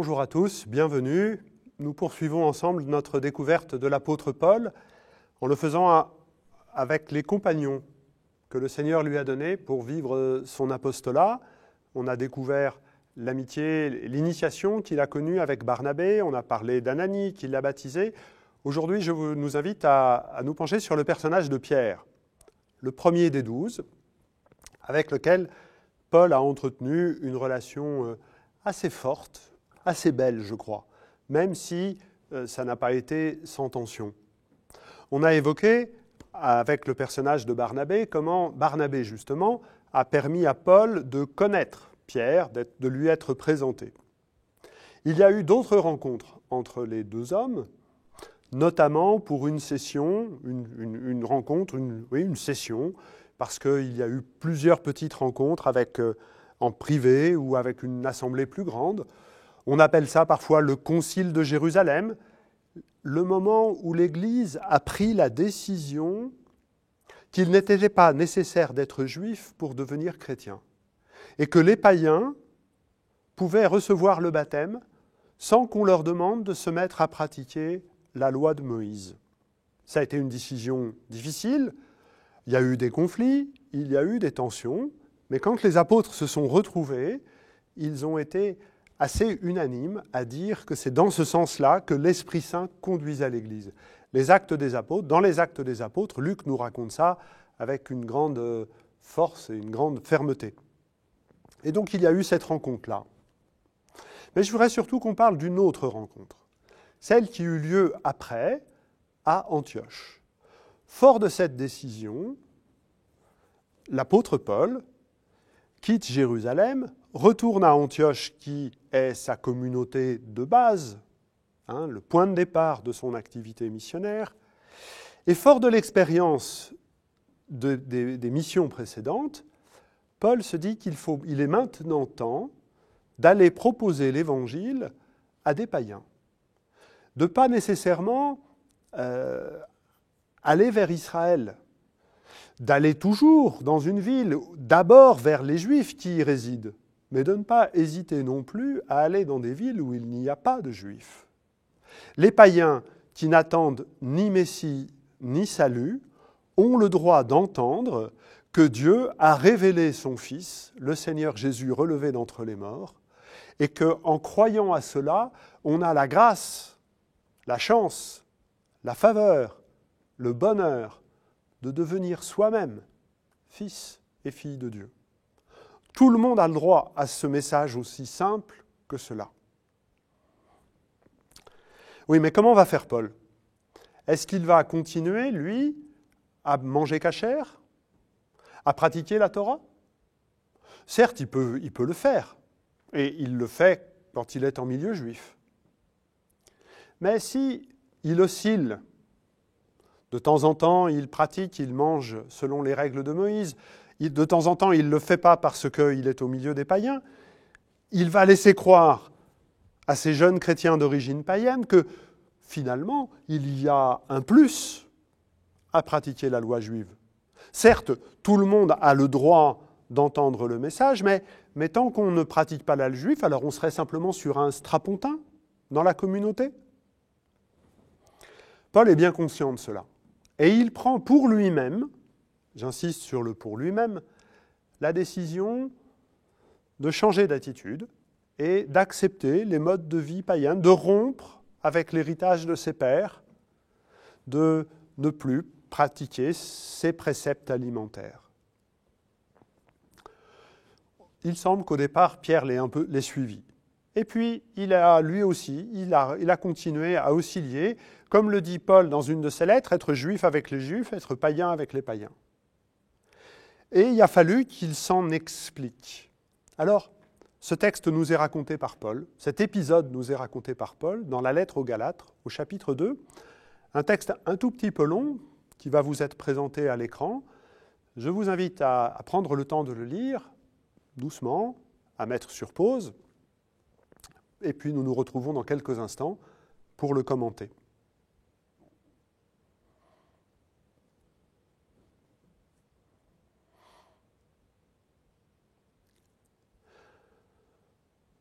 bonjour à tous, bienvenue. Nous poursuivons ensemble notre découverte de l'apôtre Paul en le faisant avec les compagnons que le Seigneur lui a donnés pour vivre son apostolat. On a découvert l'amitié, l'initiation qu'il a connue avec Barnabé, on a parlé d'Ananie qui l'a baptisé. Aujourd'hui, je nous invite à nous pencher sur le personnage de Pierre, le premier des 12, avec lequel Paul a entretenu une relation assez forte, assez belle, je crois, même si ça n'a pas été sans tension. On a évoqué, avec le personnage de Barnabé, comment Barnabé, justement, a permis à Paul de connaître Pierre, de lui être présenté. Il y a eu d'autres rencontres entre les deux hommes, notamment pour une session, une rencontre, une session, parce qu'il y a eu plusieurs petites rencontres en privé ou avec une assemblée plus grande. On appelle ça parfois le concile de Jérusalem, le moment où l'Église a pris la décision qu'il n'était pas nécessaire d'être juif pour devenir chrétien, et que les païens pouvaient recevoir le baptême sans qu'on leur demande de se mettre à pratiquer la loi de Moïse. Ça a été une décision difficile, il y a eu des conflits, il y a eu des tensions, mais quand les apôtres se sont retrouvés, ils ont été assez unanimes à dire que c'est dans ce sens-là que l'Esprit Saint conduisait l'Église. Les Actes des Apôtres, dans les Actes des Apôtres, Luc nous raconte ça avec une grande force et une grande fermeté. Et donc il y a eu cette rencontre-là. Mais je voudrais surtout qu'on parle d'une autre rencontre, celle qui eut lieu après, à Antioche. Fort de cette décision, l'apôtre Paul quitte Jérusalem, retourne à Antioche qui est sa communauté de base, le point de départ de son activité missionnaire, et fort de l'expérience des missions précédentes, Paul se dit qu'il est maintenant temps d'aller proposer l'Évangile à des païens. De ne pas nécessairement aller vers Israël, d'aller toujours dans une ville, d'abord vers les Juifs qui y résident, mais de ne pas hésiter non plus à aller dans des villes où il n'y a pas de Juifs. Les païens qui n'attendent ni Messie ni salut ont le droit d'entendre que Dieu a révélé son Fils, le Seigneur Jésus relevé d'entre les morts, et qu'en croyant à cela, on a la grâce, la chance, la faveur, le bonheur de devenir soi-même fils et fille de Dieu. Tout le monde a le droit à ce message aussi simple que cela. Oui, mais comment va faire Paul ? Est-ce qu'il va continuer, lui, à manger cachère ? À pratiquer la Torah ? Certes, il peut le faire, et il le fait quand il est en milieu juif. Mais si il oscille, de temps en temps, il pratique, il mange selon les règles de Moïse. De temps en temps, il ne le fait pas parce qu'il est au milieu des païens. Il va laisser croire à ces jeunes chrétiens d'origine païenne que, finalement, il y a un plus à pratiquer la loi juive. Certes, tout le monde a le droit d'entendre le message, mais tant qu'on ne pratique pas la loi juive, alors on serait simplement sur un strapontin dans la communauté. Paul est bien conscient de cela. Et il prend pour lui-même, j'insiste sur le pour lui-même, la décision de changer d'attitude et d'accepter les modes de vie païens, de rompre avec l'héritage de ses pères, de ne plus pratiquer ses préceptes alimentaires. Il semble qu'au départ, Pierre l'ait suivi. Et puis, il a continué à osciller, comme le dit Paul dans une de ses lettres, être juif avec les juifs, être païen avec les païens. Et il a fallu qu'il s'en explique. Alors, ce texte nous est raconté par Paul, cet épisode nous est raconté par Paul dans la lettre aux Galates, au chapitre 2, un texte un tout petit peu long qui va vous être présenté à l'écran. Je vous invite à prendre le temps de le lire doucement, à mettre sur pause, et puis nous nous retrouvons dans quelques instants pour le commenter.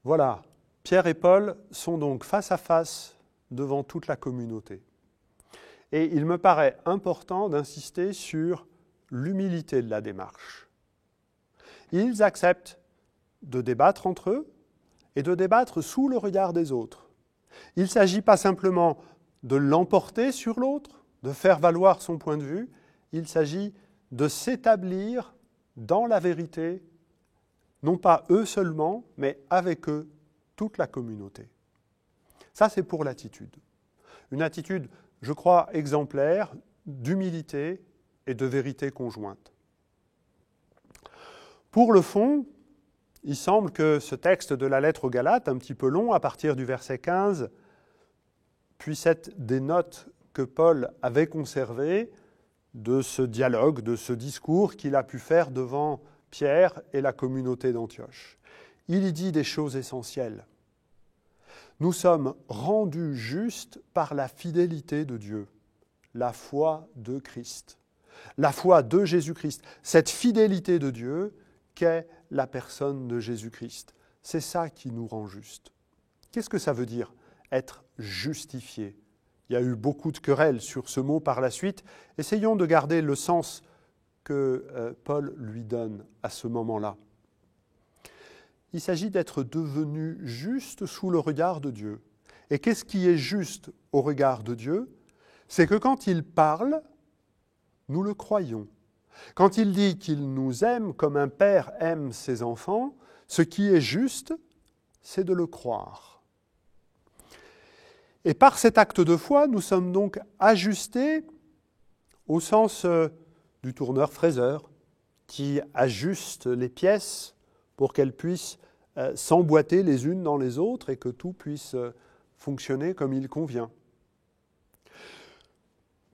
Voilà, Pierre et Paul sont donc face à face devant toute la communauté. Et il me paraît important d'insister sur l'humilité de la démarche. Ils acceptent de débattre entre eux et de débattre sous le regard des autres. Il ne s'agit pas simplement de l'emporter sur l'autre, de faire valoir son point de vue, il s'agit de s'établir dans la vérité, non pas eux seulement, mais avec eux, toute la communauté. Ça, c'est pour l'attitude. Une attitude, je crois, exemplaire d'humilité et de vérité conjointe. Pour le fond, il semble que ce texte de la lettre aux Galates, un petit peu long, à partir du verset 15, puisse être des notes que Paul avait conservées de ce dialogue, de ce discours qu'il a pu faire devant Pierre et la communauté d'Antioche. Il y dit des choses essentielles. Nous sommes rendus justes par la fidélité de Dieu, la foi de Christ, la foi de Jésus-Christ. Cette fidélité de Dieu qu'est la personne de Jésus-Christ. C'est ça qui nous rend justes. Qu'est-ce que ça veut dire, être justifié ? Il y a eu beaucoup de querelles sur ce mot par la suite. Essayons de garder le sens que Paul lui donne à ce moment-là. Il s'agit d'être devenu juste sous le regard de Dieu. Et qu'est-ce qui est juste au regard de Dieu ? C'est que quand il parle, nous le croyons. Quand il dit qu'il nous aime comme un père aime ses enfants, ce qui est juste, c'est de le croire. Et par cet acte de foi, nous sommes donc ajustés au sens du tourneur-fraiseur qui ajuste les pièces pour qu'elles puissent s'emboîter les unes dans les autres et que tout puisse fonctionner comme il convient.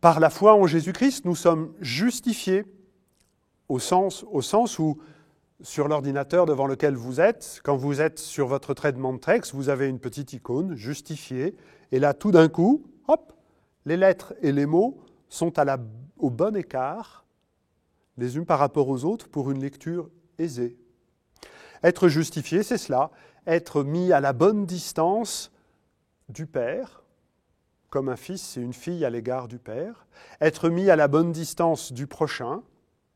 Par la foi en Jésus-Christ, nous sommes justifiés au sens où, sur l'ordinateur devant lequel vous êtes, quand vous êtes sur votre traitement de texte, vous avez une petite icône, justifié, et là, tout d'un coup, hop, les lettres et les mots sont au bon écart, les unes par rapport aux autres, pour une lecture aisée. Être justifié, c'est cela, être mis à la bonne distance du Père, comme un fils et une fille à l'égard du Père, être mis à la bonne distance du prochain,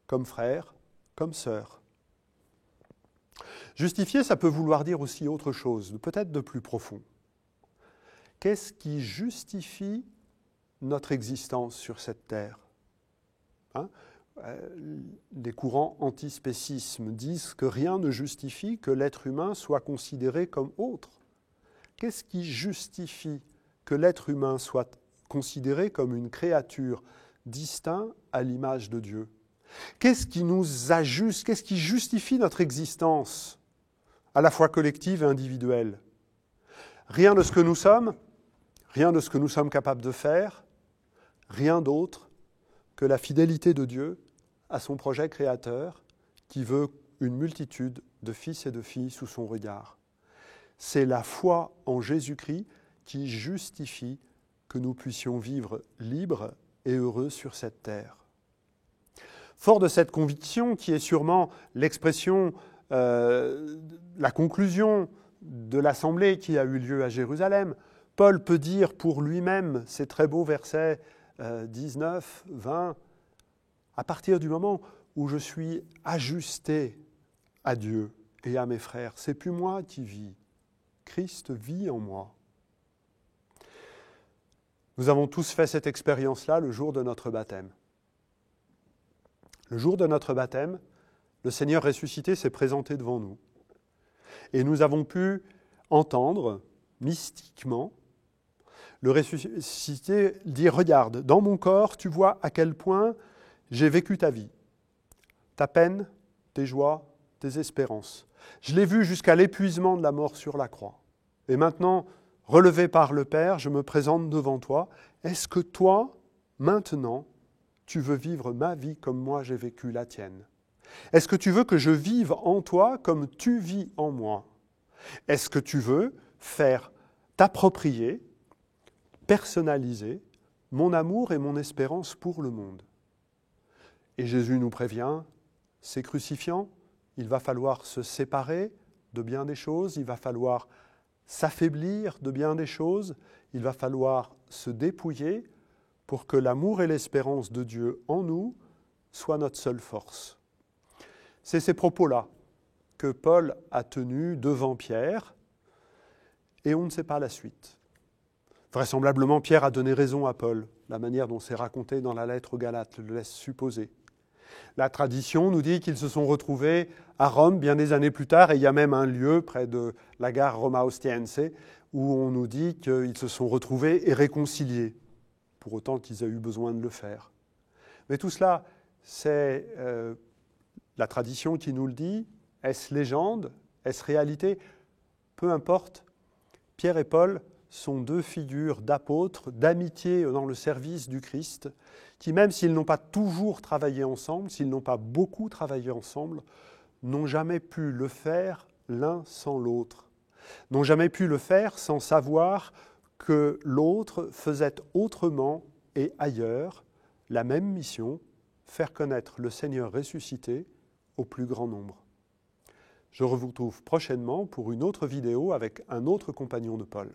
comme frère, comme sœur. Justifier, ça peut vouloir dire aussi autre chose, peut-être de plus profond. Qu'est-ce qui justifie notre existence sur cette terre ? Les courants antispécisme disent que rien ne justifie que l'être humain soit considéré comme autre. Qu'est-ce qui justifie que l'être humain soit considéré comme une créature distincte à l'image de Dieu ? Qu'est-ce qui nous ajuste ? Qu'est-ce qui justifie notre existence, à la fois collective et individuelle ? Rien de ce que nous sommes, rien de ce que nous sommes capables de faire, rien d'autre que la fidélité de Dieu à son projet créateur qui veut une multitude de fils et de filles sous son regard. C'est la foi en Jésus-Christ qui justifie que nous puissions vivre libres et heureux sur cette terre. Fort de cette conviction qui est sûrement l'expression, la conclusion de l'assemblée qui a eu lieu à Jérusalem, Paul peut dire pour lui-même ces très beaux versets 19, 20, à partir du moment où je suis ajusté à Dieu et à mes frères, c'est plus moi qui vis, Christ vit en moi. Nous avons tous fait cette expérience-là le jour de notre baptême. Le jour de notre baptême, le Seigneur ressuscité s'est présenté devant nous. Et nous avons pu entendre mystiquement le ressuscité dire « Regarde, dans mon corps, tu vois à quel point j'ai vécu ta vie, ta peine, tes joies, tes espérances. Je l'ai vu jusqu'à l'épuisement de la mort sur la croix. Et maintenant, relevé par le Père, je me présente devant toi. Est-ce que toi, maintenant, tu veux vivre ma vie comme moi j'ai vécu la tienne ? Est-ce que tu veux que je vive en toi comme tu vis en moi ? Est-ce que tu veux faire t'approprier, personnaliser mon amour et mon espérance pour le monde ? Et Jésus nous prévient, c'est crucifiant, il va falloir se séparer de bien des choses, il va falloir s'affaiblir de bien des choses, il va falloir se dépouiller pour que l'amour et l'espérance de Dieu en nous soient notre seule force. C'est ces propos-là que Paul a tenus devant Pierre, et on ne sait pas la suite. Vraisemblablement, Pierre a donné raison à Paul. La manière dont c'est raconté dans la lettre aux Galates le laisse supposer. La tradition nous dit qu'ils se sont retrouvés à Rome bien des années plus tard, et il y a même un lieu près de la gare Roma Ostiense où on nous dit qu'ils se sont retrouvés et réconciliés, pour autant qu'ils aient eu besoin de le faire. Mais tout cela, c'est la tradition qui nous le dit. Est-ce légende? Est-ce réalité? Peu importe. Pierre et Paul sont deux figures d'apôtres, d'amitié dans le service du Christ, qui, même s'ils n'ont pas toujours travaillé ensemble, s'ils n'ont pas beaucoup travaillé ensemble, n'ont jamais pu le faire l'un sans l'autre, n'ont jamais pu le faire sans savoir que l'autre faisait autrement et ailleurs la même mission, faire connaître le Seigneur ressuscité au plus grand nombre. Je vous retrouve prochainement pour une autre vidéo avec un autre compagnon de Paul.